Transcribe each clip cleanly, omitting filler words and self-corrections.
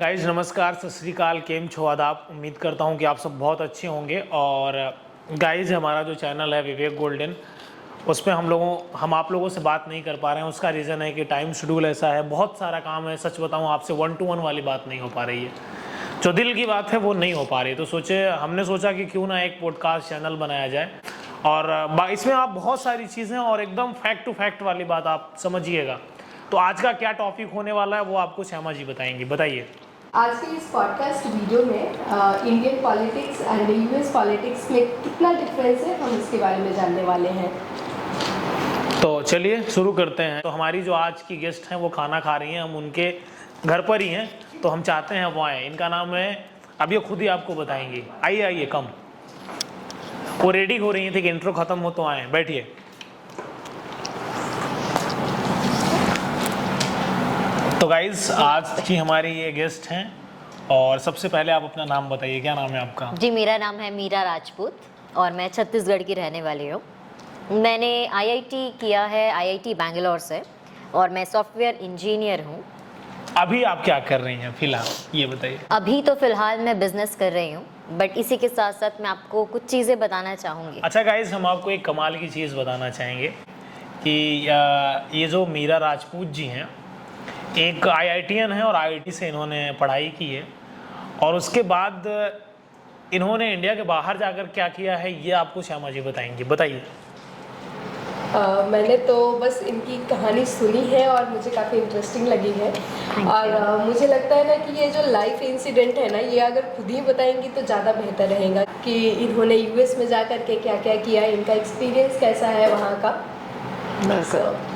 Guys नमस्कार, सत श्री अकाल, केम छो आदाब। उम्मीद करता हूँ कि आप सब बहुत अच्छे होंगे। और गाइज हमारा जो चैनल है विवेक गोल्डन, उस पर हम आप लोगों से बात नहीं कर पा रहे हैं। उसका रीज़न है कि टाइम शेड्यूल ऐसा है, बहुत सारा काम है। सच बताऊँ आपसे 1 to 1 वाली बात नहीं हो पा रही है, जो दिल की बात है वो नहीं हो पा रही। तो हमने सोचा कि क्यों ना एक पॉडकास्ट चैनल बनाया जाए और इसमें आप बहुत सारी चीज़ें और एकदम फैक्ट टू फैक्ट वाली बात आप समझिएगा। तो आज का क्या टॉपिक होने वाला है वो आपको श्यामा जी बताएंगी। बताइए। आज के इस पॉडकास्ट वीडियो में Indian politics and US politics में कितना डिफरेंस है, हम इसके बारे में जानने वाले हैं। तो चलिए शुरू करते हैं। तो हमारी जो आज की गेस्ट हैं वो खाना खा रही हैं, हम उनके घर पर ही हैं, तो हम चाहते हैं वो आए। इनका नाम है, अब ये खुद ही आपको बताएंगी। आइए आइए, कम। वो रेडी हो रही थी कि इंट्रो खत्म हो तो आए। बैठिए। तो गाइज आज की हमारी ये गेस्ट हैं और सबसे पहले आप अपना नाम बताइए। क्या नाम है आपका? जी, मेरा नाम है मीरा राजपूत और मैं छत्तीसगढ़ की रहने वाली हूँ। मैंने आईआईटी किया है, आईआईटी बैंगलोर से, और मैं सॉफ्टवेयर इंजीनियर हूँ। अभी आप क्या कर रही हैं फिलहाल, ये बताइए। अभी तो फिलहाल मैं बिजनेस कर रही हूँ, बट इसी के साथ साथ मैं आपको कुछ चीज़ें बताना चाहूँगी। अच्छा गाइज, हम आपको एक कमाल की चीज़ बताना चाहेंगे कि ये जो मीरा राजपूत जी हैं, एक आईआईटीएन है और आईआईटी से इन्होंने पढ़ाई की है, और उसके बाद इन्होंने इंडिया के बाहर जाकर क्या किया है ये आपको श्यामा जी बताएंगी। बताइए। मैंने तो बस इनकी कहानी सुनी है और मुझे काफ़ी इंटरेस्टिंग लगी है। और मुझे लगता है ना कि ये जो लाइफ इंसिडेंट है ना, ये अगर खुद ही बताएंगी तो ज़्यादा बेहतर रहेगा कि इन्होंने यूएस में जा कर के क्या क्या किया, इनका एक्सपीरियंस कैसा है वहाँ का।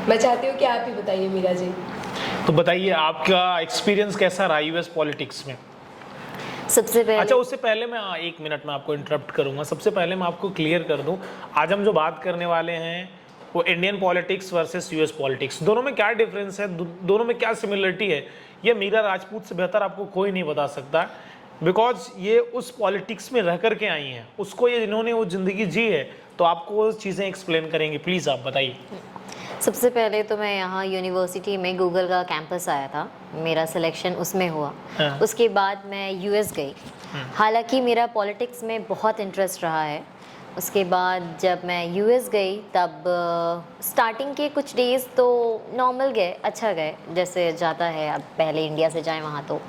मैं चाहती हूँ कि आप ही बताइए मीरा जी। तो बताइए, आपका एक्सपीरियंस कैसा रहा यूएस पॉलिटिक्स में? सबसे पहले अच्छा, उससे पहले मैं 1 मिनट में आपको इंटरप्ट करूंगा। सबसे पहले मैं आपको क्लियर कर दूं, आज हम जो बात करने वाले हैं वो Indian politics versus US politics. दोनों में क्या डिफरेंस है, दोनों में क्या सिमिलरिटी है, ये मीरा राजपूत से बेहतर आपको कोई नहीं बता सकता। बिकॉज ये उस पॉलिटिक्स में रह कर के आई हैं, उसको ये इन्होंने वो ज़िंदगी जी है, तो आपको वो चीज़ें एक्सप्लेन करेंगे। प्लीज़ आप बताइए। सबसे पहले तो मैं यहाँ यूनिवर्सिटी में गूगल का कैंपस आया था, मेरा सिलेक्शन उसमें हुआ। हाँ। उसके बाद मैं यूएस गई। हालांकि मेरा पॉलिटिक्स में बहुत इंटरेस्ट रहा है। उसके बाद जब मैं यूएस गई तब स्टार्टिंग के कुछ डेज़ तो नॉर्मल गए, अच्छा गए, जैसे जाता है। अब पहले इंडिया से जाएं वहाँ तो।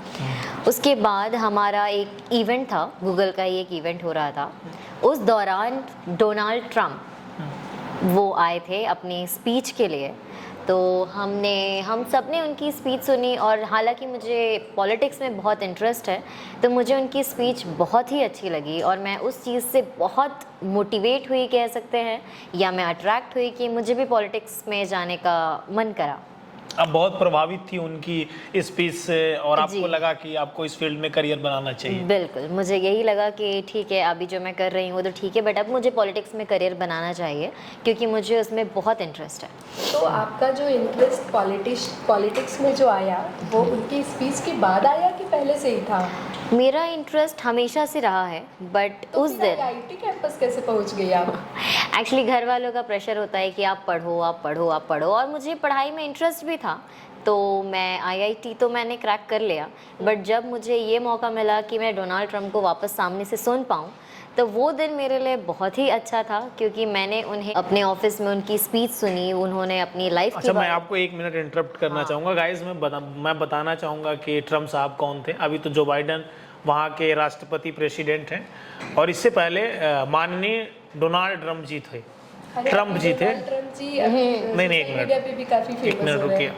उसके बाद हमारा एक इवेंट था, गूगल का ही एक इवेंट हो रहा था। उस दौरान डोनाल्ड ट्रम्प वो आए थे अपनी स्पीच के लिए, तो हम सब ने उनकी स्पीच सुनी। और हालांकि मुझे पॉलिटिक्स में बहुत इंटरेस्ट है, तो मुझे उनकी स्पीच बहुत ही अच्छी लगी और मैं उस चीज़ से बहुत मोटिवेट हुई कह सकते हैं, या मैं अट्रैक्ट हुई कि मुझे भी पॉलिटिक्स में जाने का मन करा। अब बहुत प्रभावित थी उनकी स्पीच से और आपको लगा कि आपको इस फील्ड में करियर बनाना चाहिए? बिल्कुल, मुझे यही लगा कि ठीक है, अभी जो मैं कर रही हूँ वो तो ठीक है, बट अब मुझे पॉलिटिक्स में करियर बनाना चाहिए क्योंकि मुझे उसमें बहुत इंटरेस्ट है। तो आपका जो इंटरेस्ट पॉलिटिक्स में जो आया, वो उनकी स्पीच के बाद आया कि पहले से ही था? मेरा इंटरेस्ट हमेशा से रहा है, बट तो उस दिन आईआईटी कैंपस कैसे पहुंच गई आप? एक्चुअली घर वालों का प्रेशर होता है कि आप पढ़ो आप पढ़ो आप पढ़ो, और मुझे पढ़ाई में इंटरेस्ट भी था, तो मैं आईआईटी तो मैंने क्रैक कर लिया। बट जब मुझे ये मौका मिला कि मैं डोनाल्ड ट्रम्प को वापस सामने से सुन पाऊँ, तो वो दिन मेरे लिए बहुत ही अच्छा था, क्योंकि मैंने उन्हें अपने ऑफिस में उनकी स्पीच सुनी, उन्होंने अपनी लाइफ अच्छा, मैं आपको 1 मिनट इंटरप्ट करना चाहूँगा गाइज। मैं बताना चाहूँगा कि ट्रम्प साहब कौन थे। अभी तो जो बाइडन वहाँ के राष्ट्रपति प्रेसिडेंट हैं, और इससे पहले माननीय डोनाल्ड ट्रम्प जी थे। ट्रम्प जी थे। नहीं, 1 मिनट रुकिए।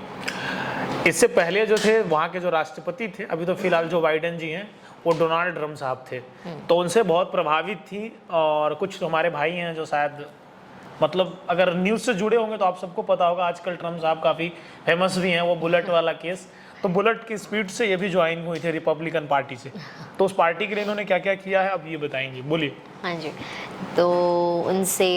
इससे पहले जो थे वहाँ के जो राष्ट्रपति थे, अभी तो फिलहाल जो बाइडन जी हैं वो डोनाल्ड ट्रम्प साहब थे, तो उनसे बहुत प्रभावित थी। और कुछ हमारे भाई हैं जो शायद, मतलब अगर न्यूज़ से जुड़े होंगे तो आप सबको पता होगा, आजकल ट्रम्प साहब काफ़ी फेमस भी हैं। वो बुलेट वाला केस, तो बुलेट की स्पीड से ये भी ज्वाइन हुई थी रिपब्लिकन पार्टी से, तो उस पार्टी के लिए इन्होंने क्या क्या किया है अब ये बताएंगे। बोलिए। हाँ जी, तो उनसे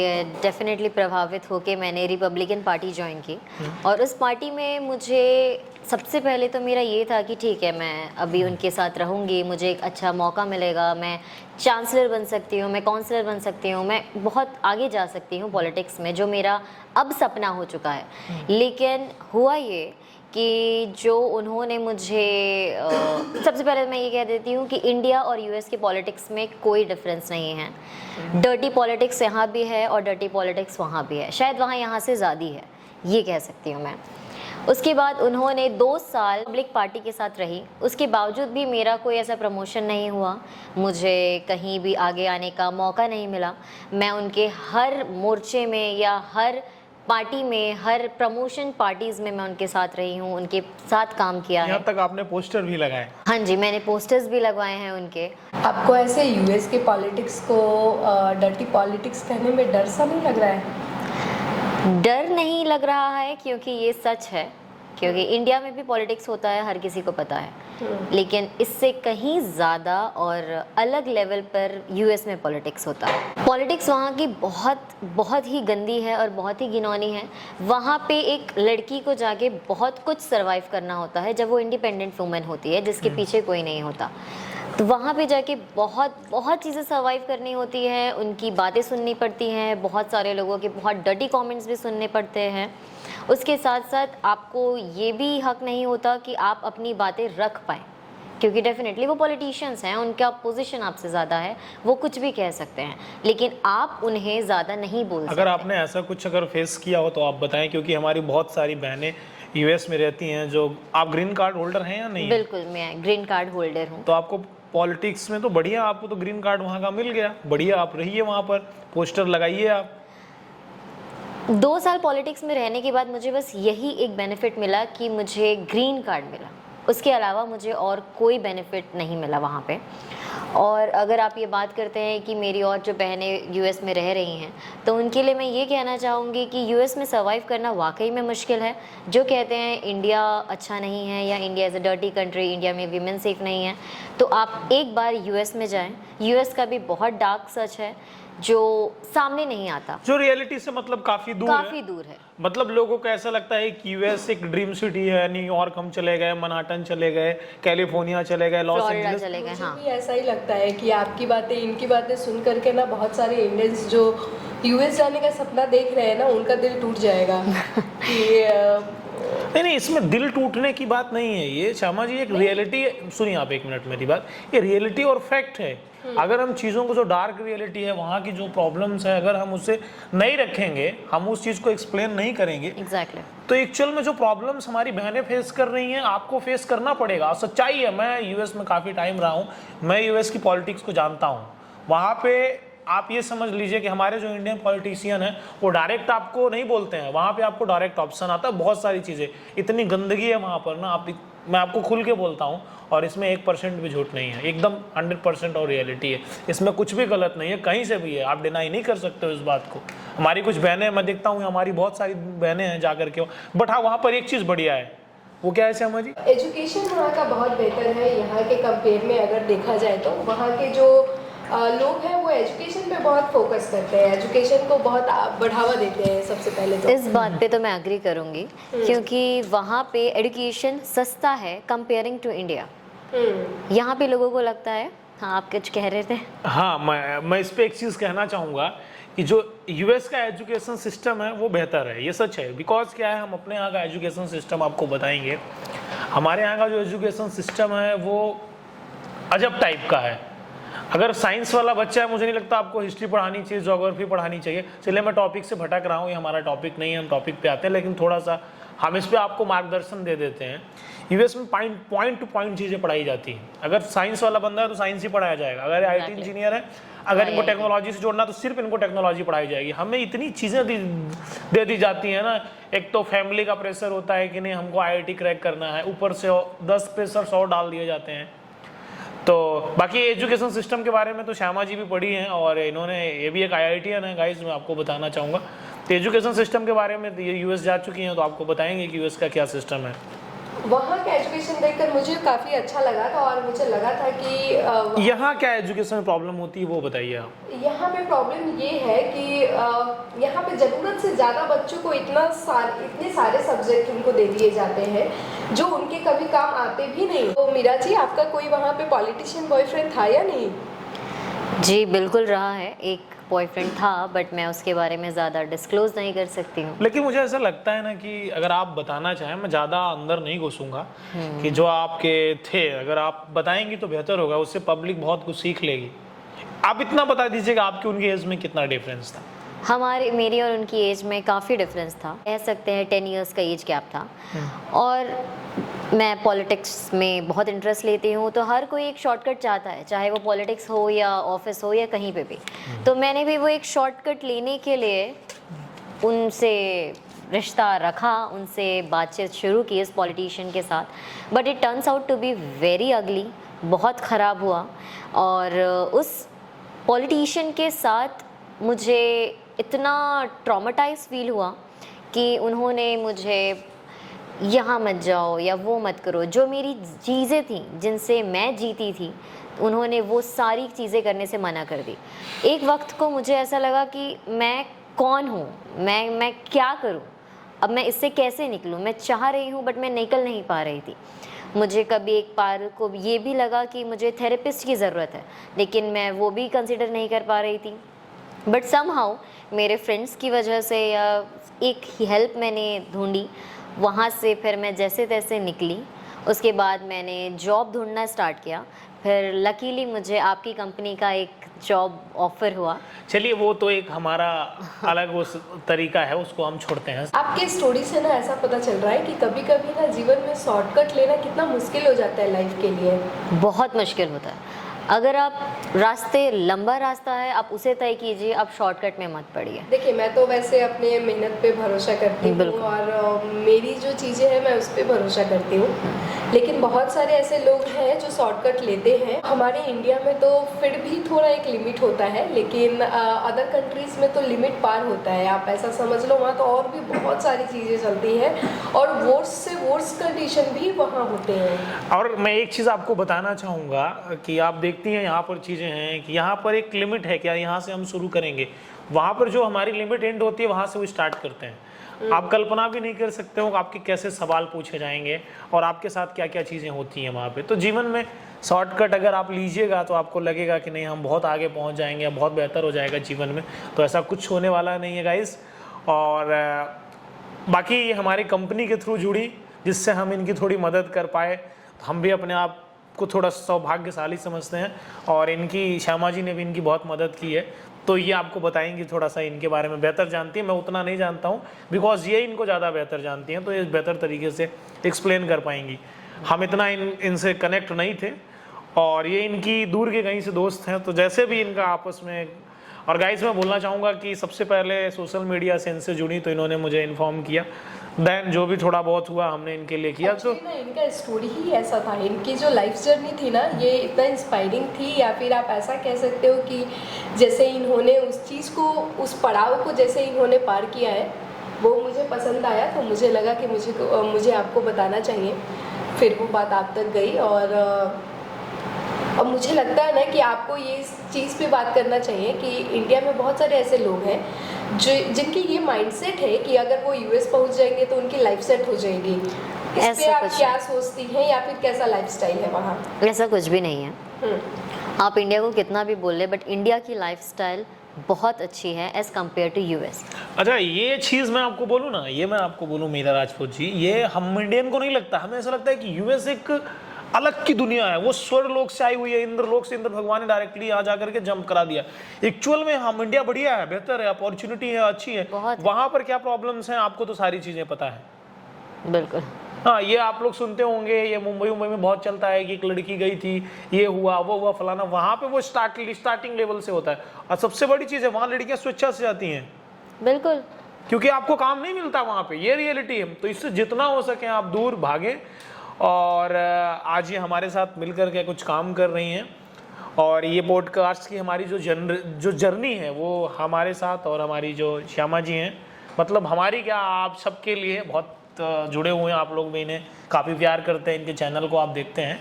डेफिनेटली प्रभावित होके मैंने रिपब्लिकन पार्टी ज्वाइन की। और उस पार्टी में मुझे सबसे पहले तो मेरा ये था कि ठीक है, मैं अभी उनके साथ रहूँगी, मुझे एक अच्छा मौका मिलेगा, मैं चांसलर बन सकती हूँ, मैं काउंसलर बन सकती हूँ, मैं बहुत आगे जा सकती हूँ पॉलिटिक्स में, जो मेरा अब सपना हो चुका है। लेकिन हुआ ये कि जो उन्होंने मुझे सबसे पहले मैं ये कह देती हूँ कि इंडिया और यूएस के पॉलिटिक्स में कोई डिफरेंस नहीं है। डर्टी पॉलिटिक्स यहाँ भी है और डर्टी पॉलिटिक्स वहाँ भी है, शायद वहाँ यहाँ से ज़्यादा है, ये कह सकती हूँ मैं। उसके बाद उन्होंने 2 साल पब्लिक पार्टी के साथ रही, उसके बावजूद भी मेरा कोई ऐसा प्रमोशन नहीं हुआ, मुझे कहीं भी आगे आने का मौका नहीं मिला। मैं उनके हर मोर्चे में या हर पार्टी में, हर प्रमोशन पार्टीज़ में मैं उनके साथ रही हूँ, उनके साथ काम किया है। यहाँ तक आपने पोस्टर भी लगाए? हाँ जी, मैंने पोस्टर्स भी लगवाए हैं उनके। आपको ऐसे यूएस के पॉलिटिक्स को डर्टी पॉलिटिक्स कहने में डर सा नहीं लग रहा है? डर नहीं लग रहा है क्योंकि ये सच है, क्योंकि इंडिया में भी पॉलिटिक्स होता है, हर किसी को पता है, लेकिन इससे कहीं ज़्यादा और अलग लेवल पर यूएस में पॉलिटिक्स होता है। पॉलिटिक्स वहाँ की बहुत ही गंदी है और बहुत ही घिनौनी है। वहाँ पे एक लड़की को जाके बहुत कुछ सरवाइव करना होता है जब वो इंडिपेंडेंट वुमेन होती है, जिसके पीछे कोई नहीं होता। तो वहाँ पे जाके बहुत चीज़ें सर्वाइव करनी होती है, उनकी बातें सुननी पड़ती हैं, बहुत सारे लोगों के बहुत डर्टी कमेंट्स भी सुनने पड़ते हैं। उसके साथ साथ आपको ये भी हक नहीं होता कि आप अपनी बातें रख पाएँ, क्योंकि डेफिनेटली वो पॉलिटिशियंस हैं, उनका पोजीशन आपसे ज़्यादा है, वो कुछ भी कह सकते हैं, लेकिन आप उन्हें ज़्यादा नहीं बोल सकते। अगर आपने ऐसा कुछ अगर फेस किया हो तो आप बताएं, क्योंकि हमारी बहुत सारी बहनें यूएस में रहती हैं। जो आप ग्रीन कार्ड होल्डर हैं या नहीं? बिल्कुल, मैं ग्रीन कार्ड होल्डर हूँ। तो आपको पॉलिटिक्स में तो बढ़िया, आपको तो ग्रीन कार्ड वहाँ का मिल गया, बढ़िया, आप रहिए वहाँ पर, पोस्टर लगाइए आप। 2 साल पॉलिटिक्स में रहने के बाद मुझे बस यही एक बेनिफिट मिला कि मुझे ग्रीन कार्ड मिला, उसके अलावा मुझे और कोई बेनिफिट नहीं मिला वहाँ पे। और अगर आप ये बात करते हैं कि मेरी और जो बहनें यूएस में रह रही हैं, तो उनके लिए मैं ये कहना चाहूँगी कि यूएस में सर्वाइव करना वाकई में मुश्किल है। जो कहते हैं इंडिया अच्छा नहीं है या India is a dirty country, India में वीमेन सेफ नहीं है, तो आप एक बार यूएस में जाएं। यूएस का भी बहुत डार्क सच है जो सामने नहीं आता, जो रियलिटी से मतलब काफी दूर है। मतलब लोगों को ऐसा लगता है कि यूएस एक ड्रीम सिटी है, न्यूयॉर्क हम चले गए, मनाहटन चले गए, कैलिफोर्निया चले गए, लॉस एंजलिस चले गए। हाँ, मुझे भी ऐसा ही लगता है कि आपकी बातें, इनकी बातें सुन करके ना बहुत सारे इंडियंस जो यूएस जाने का सपना देख रहे हैं ना, उनका दिल टूट जाएगा कि नहीं, इसमें दिल टूटने की बात नहीं है। ये श्यामा जी एक रियलिटी, सुनिए आप एक मिनट मेरी बात, ये रियलिटी और फैक्ट है। अगर हम चीज़ों को, जो डार्क रियलिटी है, वहाँ की जो प्रॉब्लम्स है, अगर हम उसे नहीं रखेंगे, हम उस चीज़ को एक्सप्लेन नहीं करेंगे, एग्जैक्टली, तो एक्चुअल में जो प्रॉब्लम्स हमारी बहनें फेस कर रही हैं, आपको फेस करना पड़ेगा। सच्चाई है, मैं यूएस में काफ़ी टाइम रहा हूँ, मैं यूएस की पॉलिटिक्स को जानता हूँ। वहाँ पे आप ये समझ लीजिए कि हमारे जो इंडियन पॉलिटिशियन हैं वो डायरेक्ट आपको नहीं बोलते हैं, वहाँ पे आपको डायरेक्ट ऑप्शन आता है। बहुत सारी चीज़ें, इतनी गंदगी है वहाँ पर ना, मैं आपको खुल के बोलता हूँ, और इसमें 1% भी झूठ नहीं है, एकदम 100% और रियलिटी है। इसमें कुछ भी गलत नहीं है, कहीं से भी है, आप डिनाई नहीं कर सकते हो इस बात को। हमारी कुछ बहनें, मैं देखता हूँ हमारी बहुत सारी बहनें हैं जा करके, बट हाँ, वहाँ पर एक चीज़ बढ़िया है, वो क्या है श्यामा जी? एजुकेशन वहाँ का बहुत बेहतर है यहाँ के कंपेयर में। अगर देखा जाए तो वहाँ के जो लोग हैं वो एजुकेशन पे बहुत फोकस करते हैं, एजुकेशन को बहुत बढ़ावा देते हैं सबसे पहले तो। इस बात पे तो मैं एग्री करूँगी, क्योंकि वहाँ पे एजुकेशन सस्ता है कंपेयरिंग टू इंडिया। यहाँ पे लोगों को लगता है, हाँ आप कुछ कह रहे थे? हाँ, मैं इस पे एक चीज़ कहना चाहूँगा कि जो यूएस का एजुकेशन सिस्टम है वो बेहतर है, ये सच है। बिकॉज क्या है, हम अपने यहाँ का एजुकेशन सिस्टम आपको बताएंगे। हमारे यहाँ का जो एजुकेशन सिस्टम है वो अजब टाइप का है। अगर साइंस वाला बच्चा है, मुझे नहीं लगता आपको हिस्ट्री पढ़ानी चाहिए, ज्योग्राफी पढ़ानी चाहिए। चलिए, मैं टॉपिक से भटक रहा हूँ, ये हमारा टॉपिक नहीं है, हम टॉपिक पे आते हैं, लेकिन थोड़ा सा हम इस पे आपको मार्गदर्शन दे देते हैं। यूएस में पॉइंट टू पॉइंट चीज़ें पढ़ाई जाती हैं। अगर साइंस वाला बंदा है तो साइंस ही पढ़ाया जाएगा, अगर आईटी इंजीनियर है, अगर इनको टेक्नोलॉजी से जोड़ना तो सिर्फ इनको टेक्नोलॉजी पढ़ाई जाएगी। हमें इतनी चीज़ें दे दी जाती हैं ना, एक तो फैमिली का प्रेशर होता है कि नहीं हमको आईआईटी क्रैक करना है, ऊपर से 10 प्रेशर 100 डाल दिए जाते हैं। तो बाकी एजुकेशन सिस्टम के बारे में तो श्यामा जी भी पढ़ी हैं, और इन्होंने, ये भी एक आईआईटीएन है गाइस, मैं आपको बताना चाहूँगा। तो एजुकेशन सिस्टम के बारे में ये यूएस जा चुकी हैं तो आपको बताएंगे कि यूएस का क्या सिस्टम है। वहाँ का एजुकेशन देखकर मुझे काफ़ी अच्छा लगा था, और मुझे लगा था कि यहाँ क्या एजुकेशन में प्रॉब्लम होती है वो बताइए आप। यहाँ पे प्रॉब्लम ये है कि यहाँ पे ज़रूरत से ज़्यादा बच्चों को इतने सारे सब्जेक्ट उनको दे दिए जाते हैं जो उनके कभी काम आते भी नहीं। तो मीरा जी, आपका कोई वहाँ पे पॉलिटिशियन बॉयफ्रेंड था या नहीं? जी बिल्कुल रहा है, एक बॉयफ्रेंड था, बट मैं उसके बारे में ज़्यादा डिस्क्लोज नहीं कर सकती हूँ। लेकिन मुझे ऐसा लगता है ना कि अगर आप बताना चाहें, मैं ज़्यादा अंदर नहीं घुसूंगा, कि जो आपके थे अगर आप बताएंगी तो बेहतर होगा, उससे पब्लिक बहुत कुछ सीख लेगी। आप इतना बता दीजिएगा आपकी उनकी एज में कितना डिफरेंस था? मेरी और उनकी एज में काफ़ी डिफरेंस था, कह सकते हैं 10 इयर्स का एज गैप था। और मैं पॉलिटिक्स में बहुत इंटरेस्ट लेती हूँ, तो हर कोई एक शॉर्टकट चाहता है, चाहे वो पॉलिटिक्स हो या ऑफिस हो या कहीं पे भी। तो मैंने भी वो एक शॉर्टकट लेने के लिए उनसे रिश्ता रखा, उनसे बातचीत शुरू की इस पॉलिटिशियन के साथ, but it turns out to be very ugly, बहुत ख़राब हुआ। और उस पॉलिटिशियन के साथ मुझे इतना ट्रॉमेटाइज फील हुआ कि उन्होंने मुझे यहाँ मत जाओ या वो मत करो, जो मेरी चीज़ें थी जिनसे मैं जीती थी, उन्होंने वो सारी चीज़ें करने से मना कर दी। एक वक्त को मुझे ऐसा लगा कि मैं कौन हूँ, मैं क्या करूँ, अब मैं इससे कैसे निकलूँ। मैं चाह रही हूँ बट मैं निकल नहीं पा रही थी। मुझे कभी एक बार को ये भी लगा कि मुझे थेरेपिस्ट की ज़रूरत है, लेकिन मैं वो भी कंसिडर नहीं कर पा रही थी। बट समहाउ मेरे फ्रेंड्स की वजह से या एक हेल्प मैंने ढूंढी, वहाँ से फिर मैं जैसे तैसे निकली। उसके बाद मैंने जॉब ढूंढना स्टार्ट किया, फिर लकीली मुझे आपकी कंपनी का एक जॉब ऑफर हुआ। चलिए वो तो एक हमारा अलग उस तरीका है, उसको हम छोड़ते हैं। आपके स्टोरी से ना ऐसा पता चल रहा है कि कभी कभी ना जीवन में शॉर्टकट लेना कितना मुश्किल हो जाता है लाइफ के लिए। बहुत मुश्किल होता है। अगर आप लंबा रास्ता है, आप उसे तय कीजिए, आप शॉर्टकट में मत पड़िए। देखिए, मैं तो वैसे अपने मेहनत पे भरोसा करती हूँ और मेरी जो चीज़ें हैं मैं उस पर भरोसा करती हूँ, लेकिन बहुत सारे ऐसे लोग हैं जो शॉर्टकट लेते हैं। हमारे इंडिया में तो फिर भी थोड़ा एक लिमिट होता है, लेकिन अदर कंट्रीज़ में तो लिमिट पार होता है। आप ऐसा समझ लो, वहाँ तो और भी बहुत सारी चीज़ें चलती हैं और वर्स्ट से वर्स्ट कंडीशन भी वहाँ होते हैं। और मैं एक चीज़ आपको बताना चाहूँगा कि आप देखती हैं यहाँ पर चीज़ें हैं कि यहाँ पर एक लिमिट है, क्या यहाँ से हम शुरू करेंगे, वहाँ पर जो हमारी लिमिट एंड होती है वहाँ से वो स्टार्ट करते हैं। आप कल्पना भी नहीं कर सकते हो आपके कैसे सवाल पूछे जाएंगे और आपके साथ क्या क्या चीज़ें होती हैं वहाँ पे। तो जीवन में शॉर्टकट अगर आप लीजिएगा तो आपको लगेगा कि नहीं हम बहुत आगे पहुँच जाएंगे, बहुत बेहतर हो जाएगा जीवन में, तो ऐसा कुछ होने वाला नहीं है गाइस। और बाकी ये हमारी कंपनी के थ्रू जुड़ी, जिससे हम इनकी थोड़ी मदद कर पाए, तो हम भी अपने आप को थोड़ा सौभाग्यशाली समझते हैं और इनकी श्यामा जी ने भी इनकी बहुत मदद की है। तो ये आपको बताएंगी, थोड़ा सा इनके बारे में बेहतर जानती है, मैं उतना नहीं जानता हूँ, बिकॉज ये इनको ज़्यादा बेहतर जानती हैं, तो ये बेहतर तरीके से एक्सप्लेन कर पाएंगी। हम इतना इनसे कनेक्ट नहीं थे और ये इनकी दूर के कहीं से दोस्त हैं, तो जैसे भी इनका आपस में। और गाइस मैं बोलना चाहूँगा कि सबसे पहले सोशल मीडिया से इनसे जुड़ी तो इन्होंने मुझे इन्फॉर्म किया, देन जो भी थोड़ा बहुत हुआ हमने इनके लिए किया। तो इनका स्टोरी ही ऐसा था, इनकी जो लाइफ जर्नी थी ना, ये इतना इंस्पायरिंग थी, या फिर आप ऐसा कह सकते हो कि जैसे इन्होंने उस चीज़ को, उस पड़ाव को जैसे इन्होंने पार किया है, वो मुझे पसंद आया। तो मुझे लगा कि मुझे आपको बताना चाहिए। फिर वो बात आप तक गई और अब मुझे लगता है ना कि आपको ये इस चीज़ पे बात करना चाहिए कि इंडिया में बहुत सारे ऐसे लोग हैं जिनकी ये माइंडसेट है कि अगर वो यूएस पहुंच जाएंगे तो उनकी लाइफ सेट हो जाएगी। इस पे आप क्या सोचती हैं, या फिर कैसा लाइफस्टाइल है वहाँ? ऐसा कुछ भी नहीं है। आप इंडिया को कितना भी बोले, बट इंडिया की लाइफस्टाइल बहुत अच्छी है एज कम्पेयर टू यूएस। अच्छा, ये चीज़ मैं आपको बोलूँ ना, ये मैं आपको बोलूँ मीरा राजपूत जी, ये हम इंडियन को नहीं लगता, हमें ऐसा लगता है कि यूएस एक अलग की दुनिया है, वो स्वर्ग लोक से आई हुई है, इंद्र लोक से इंद्र भगवान ने डायरेक्टली यहाँ जा करके जंप करा दिया। एक्चुअल में हम इंडिया बढ़िया है, बेहतर है, अपॉर्चुनिटी है, अच्छी है। वहाँ पर क्या प्रॉब्लम्स हैं आपको तो सारी चीज़ें पता है। बिल्कुल। हाँ, ये आप लोग सुनते होंगे, ये मुंबई में बहुत चलता है कि एक लड़की गई थी, ये हुआ वो हुआ फलाना, वहाँ पे वो स्टार्टिंग लेवल से होता है। और सबसे बड़ी चीज़ है, वहाँ लड़कियाँ स्वेच्छा से जाती हैं। बिल्कुल, क्योंकि आपको काम नहीं मिलता वहाँ पे, ये रियलिटी है। तो इससे जितना हो सके आप दूर भागें। और आज ये हमारे साथ मिलकर के कुछ काम कर रही हैं और ये पॉडकास्ट की हमारी जो जर्नी है वो हमारे साथ, और हमारी जो श्यामा जी हैं, मतलब हमारी क्या, आप सबके लिए बहुत जुड़े हुए हैं। आप लोग भी इन्हें काफ़ी प्यार करते हैं, इनके चैनल को आप देखते हैं।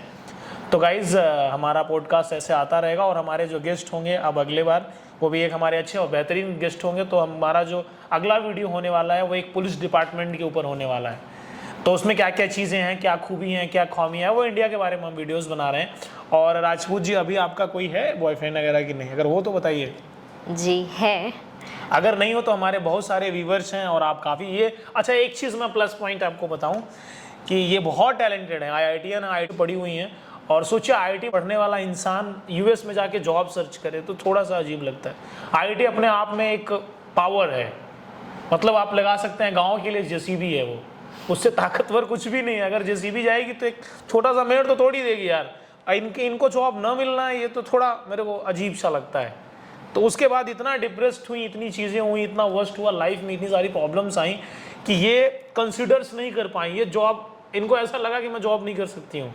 तो गाइज़ हमारा पॉडकास्ट ऐसे आता रहेगा और हमारे जो गेस्ट होंगे अब अगले बार वो भी एक हमारे अच्छे और बेहतरीन गेस्ट होंगे। तो हमारा जो अगला वीडियो होने वाला है वो एक पुलिस डिपार्टमेंट के ऊपर होने वाला है। तो उसमें क्या क्या चीज़ें हैं, क्या खूबी हैं, क्या खामियां हैं, वो इंडिया के बारे में हम वीडियोस बना रहे हैं। और राजपूत जी, अभी आपका कोई है बॉयफ्रेंड वगैरह कि नहीं? अगर वो तो बताइए। जी है। अगर नहीं हो तो हमारे बहुत सारे व्यूवर्स हैं और आप काफ़ी ये अच्छा, एक चीज़ मैं प्लस पॉइंट आपको बताऊं कि ये बहुत टैलेंटेड है, IITian IIT पढ़ी हुई हैं। और सोचिए IIT पढ़ने वाला इंसान US में जाके जॉब सर्च करे तो थोड़ा सा अजीब लगता है। IIT अपने आप में एक पावर है, मतलब आप लगा सकते हैं गाँव के लिए JCB है वो, उससे ताकतवर कुछ भी नहीं है। अगर JCB जाएगी तो एक छोटा सा मेड़ तो तोड़ ही देगी यार। इनको जॉब न मिलना है, ये तो थोड़ा मेरे को अजीब सा लगता है। तो उसके बाद इतना डिप्रेस्ड हुई, इतनी चीज़ें हुई, इतना वर्स्ट हुआ लाइफ में, इतनी सारी प्रॉब्लम्स आई कि ये कंसिडर्स नहीं कर पाई ये जॉब। इनको ऐसा लगा कि मैं जॉब नहीं कर सकती हूँ,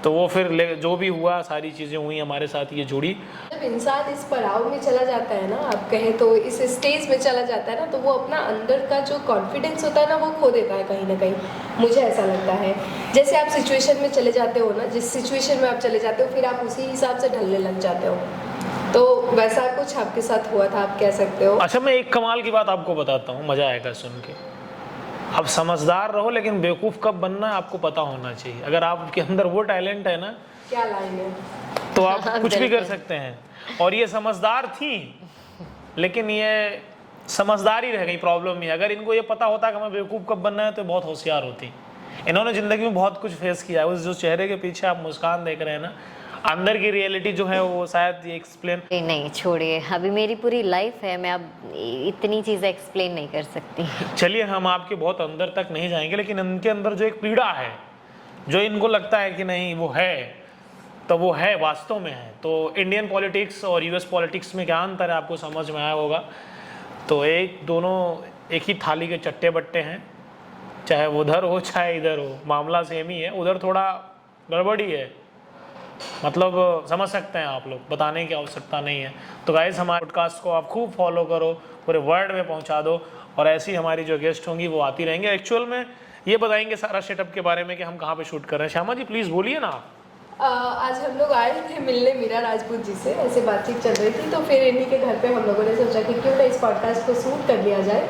तो वो फिर जो भी हुआ सारी चीज़ें हुई हमारे साथ ये जुड़ी। जब इंसान इस पड़ाव में चला जाता है ना, आप कहें तो इस स्टेज में चला जाता है ना, तो वो अपना अंदर का जो कॉन्फिडेंस होता है ना वो खो देता है कहीं ना कहीं, मुझे ऐसा लगता है। जैसे आप सिचुएशन में चले जाते हो ना, जिस सिचुएशन में आप चले जाते हो फिर आप उसी हिसाब से ढलने लग जाते हो, तो वैसा कुछ आपके साथ हुआ था, आप कह सकते हो। अच्छा, मैं एक कमाल की बात आपको बताता हूँ, मज़ा आएगा सुन के। आप समझदार रहो लेकिन बेवकूफ़ कब बनना है आपको पता होना चाहिए। अगर आपके अंदर वो टैलेंट है ना, क्या लाइन है, तो आप कुछ भी कर सकते हैं। और ये समझदार थी लेकिन ये समझदार ही रह गई प्रॉब्लम में। अगर इनको ये पता होता कि हमें बेवकूफ़ कब बनना है तो बहुत होशियार होती। इन्होंने ज़िंदगी में बहुत कुछ फेस किया है। उस जो चेहरे के पीछे आप मुस्कान देख रहे हैं ना, अंदर की रियलिटी जो है वो शायद ये एक्सप्लेन नहीं, छोड़िए, अभी मेरी पूरी लाइफ है, मैं अब इतनी चीज़ें एक्सप्लेन नहीं कर सकती। चलिए, हम आपके बहुत अंदर तक नहीं जाएंगे, लेकिन इनके अंदर जो एक पीड़ा है, जो इनको लगता है कि नहीं वो है, तो वो है, वास्तव में है। तो इंडियन पॉलिटिक्स और US पॉलिटिक्स में क्या अंतर है आपको समझ में आया होगा। तो दोनों एक ही थाली के चट्टे बट्टे हैं, चाहे वो उधर हो चाहे इधर हो, मामला सेम ही है। उधर थोड़ा गड़बड़ी है, मतलब समझ सकते हैं आप लोग, बताने की आवश्यकता नहीं है। तो गाइस, हमारे पॉडकास्ट को आप खूब फॉलो करो, पूरे वर्ल्ड में पहुंचा दो, और ऐसी हमारी जो गेस्ट होंगी वो आती रहेंगे। एक्चुअल में ये बताएंगे सारा सेटअप के बारे में कि हम कहाँ पे शूट कर रहे हैं। श्यामा जी प्लीज़ बोलिए ना। आज हम लोग आए थे मिलने मीरा राजपूत जी से, ऐसे बातचीत चल रही थी, तो फिर इन्हीं के घर पे हम लोगों ने सोचा कि क्यों ना इस पॉडकास्ट को शूट कर लिया जाए,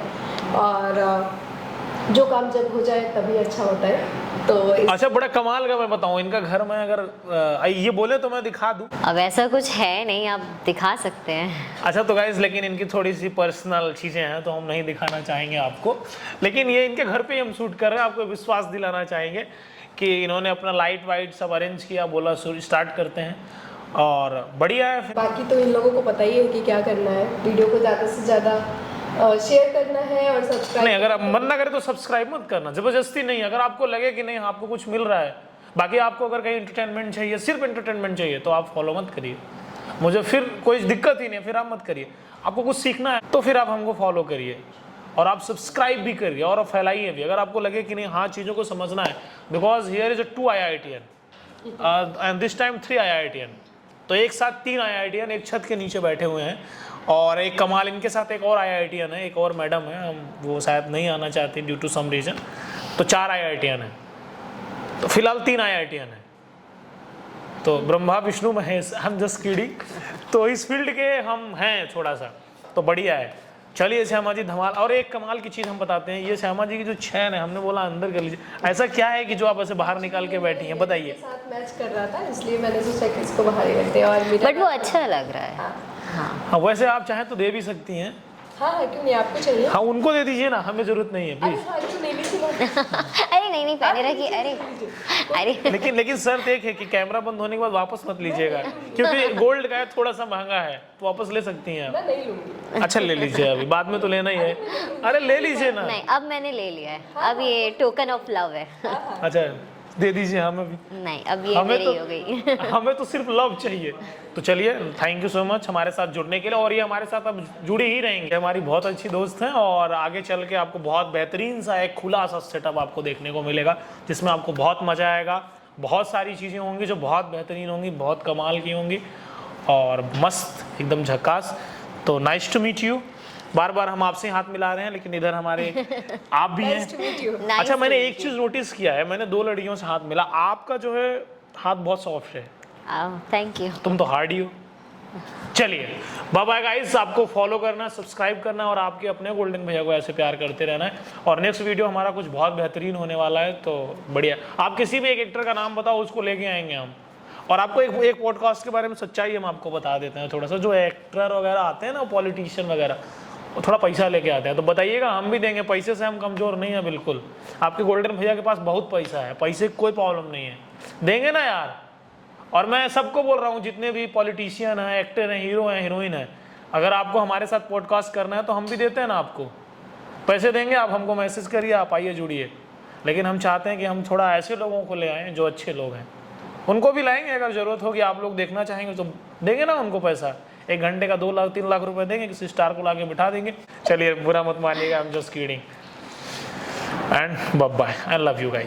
और जो काम जब हो जाए तभी अच्छा होता है। तो अच्छा, बड़ा कमाल का मैं बताऊं, इनका घर में अगर ये बोले तो मैं दिखा दूं। अब ऐसा कुछ है नहीं, आप दिखा सकते हैं। अच्छा तो गाइस, लेकिन इनकी थोड़ी सी पर्सनल चीज़ें हैं तो हम नहीं दिखाना चाहेंगे आपको, लेकिन ये इनके घर पे ही हम शूट कर रहे हैं। आपको विश्वास दिलाना चाहेंगे कि इन्होंने अपना लाइट वाइट सब अरेंज किया, बोला स्टार्ट करते हैं, और बढ़िया है। बाकी तो इन लोगों को पता ही है कि क्या करना है, वीडियो को ज़्यादा से ज़्यादा शेयर करना है और सब्सक्राइब नहीं, अगर आप मन ना करे तो सब्सक्राइब मत करना, जबरदस्ती नहीं। अगर आपको लगे कि नहीं आपको कुछ मिल रहा है, बाकी आपको अगर कहीं एंटरटेनमेंट चाहिए, सिर्फ एंटरटेनमेंट चाहिए, तो आप फॉलो मत करिए, मुझे फिर कोई दिक्कत ही नहीं, फिर आप मत करिए। आपको कुछ सीखना है तो फिर आप हमको फॉलो करिए, और आप सब्सक्राइब भी करिए और फैलाइए भी, अगर आपको लगे कि नहीं हाँ चीज़ों को समझना है। Because here is 2 IITian and this time 3 IITian, तो एक साथ 3 IITian एक छत के नीचे बैठे हुए हैं। और एक कमाल, इनके साथ एक और IITian है, एक और मैडम है, हम वो शायद नहीं आना चाहती ड्यू टू सम रीज़न, तो 4 IITian है। तो फिलहाल 3 IITian है, तो ब्रह्मा विष्णु महेश, हम जस्ट किडिंग। तो इस फील्ड के हम हैं थोड़ा सा, तो बढ़िया है। चलिए श्यामा जी धमाल। और एक कमाल की चीज़ हम बताते हैं, ये श्यामा जी की जो चैन है, हमने बोला अंदर कर लीजिए, ऐसा क्या है कि जो आप ऐसे बाहर निकाल के बैठी हैं, बताइए। साथ मैच कर रहा था, इसलिए मैंने सोचा कि इसको बाहर ही रखते हैं। और बट वो अच्छा लग रहा है। हाँ, वैसे आप चाहें तो दे भी सकती हैं। हाँ, क्यों नहीं, आपको चाहिए? हाँ, उनको दे दीजिए ना, हमें जरूरत नहीं है प्लीज। अरे नहीं पहले रखिए। अरे लेकिन शर्त एक है कि कैमरा बंद होने के बाद वापस मत लीजिएगा, क्योंकि गोल्ड का है, थोड़ा सा महंगा है, तो वापस ले सकती हैं आप। नहीं लूंगी। अच्छा ले लीजिए, अभी बाद में तो लेना ही है। अरे ले लीजिए ना। नहीं, अब मैंने ले लिया है, अब ये टोकन ऑफ लव है। अच्छा दे दीजिए हमें भी। नहीं, अब ये मेरी हो गई। हमें तो सिर्फ लव चाहिए। तो चलिए, थैंक यू सो मच हमारे साथ जुड़ने के लिए, और ये हमारे साथ अब जुड़े ही रहेंगे। हमारी बहुत अच्छी दोस्त हैं, और आगे चल के आपको बहुत बेहतरीन सा एक खुला सा सेटअप आपको देखने को मिलेगा, जिसमें आपको बहुत मज़ा आएगा। बहुत सारी चीज़ें होंगी जो बहुत बेहतरीन होंगी, बहुत कमाल की होंगी, और मस्त एकदम झकास। तो नाइस टू मीट यू। बार बार हम आपसे हाथ मिला रहे हैं, लेकिन इधर हमारे आप भी हैं। अच्छा, मैंने एक चीज़ नोटिस किया है, मैंने 2 लड़कियों से हाथ मिला, आपका जो है हाथ बहुत सॉफ्ट है। Thank you. तुम तो हार्ड ही हो। चलिए, बाय बाय गाइस। आपको फॉलो करना, सब्सक्राइब करना, और आपके अपने गोल्डन भैया को ऐसे प्यार करते रहना है। और नेक्स्ट वीडियो हमारा कुछ बहुत बेहतरीन होने वाला है, तो बढ़िया। आप किसी भी एक एक्टर का नाम बताओ, उसको लेके आएंगे हम, और आपको एक पॉडकास्ट के बारे में सच्चाई हम आपको बता देते हैं थोड़ा सा। जो एक्टर वगैरह आते हैं ना, पॉलिटिशियन वगैरह, वो थोड़ा पैसा लेके आते हैं, तो बताइएगा, हम भी देंगे। पैसे से हम कमज़ोर नहीं है बिल्कुल। आपके गोल्डन भैया के पास बहुत पैसा है, पैसे की कोई प्रॉब्लम नहीं है, देंगे ना यार। और मैं सबको बोल रहा हूँ, जितने भी पॉलिटिशियन हैं, एक्टर हैं, हीरो हैं, हीरोइन हैं, अगर आपको हमारे साथ पॉडकास्ट करना है तो हम भी देते हैं ना आपको, पैसे देंगे। आप हमको मैसेज करिए, आप आइए, जुड़िए। लेकिन हम चाहते हैं कि हम थोड़ा ऐसे लोगों को ले आएँ जो अच्छे लोग हैं, उनको भी लाएंगे। अगर ज़रूरत होगी, आप लोग देखना चाहेंगे तो देंगे ना उनको पैसा। 1 घंटे का 2 लाख 3 लाख रुपए देंगे, किसी स्टार को लाके बिठा देंगे। चलिए, बुरा मत मानिएगा, I am just kidding and bye bye, I love you guys.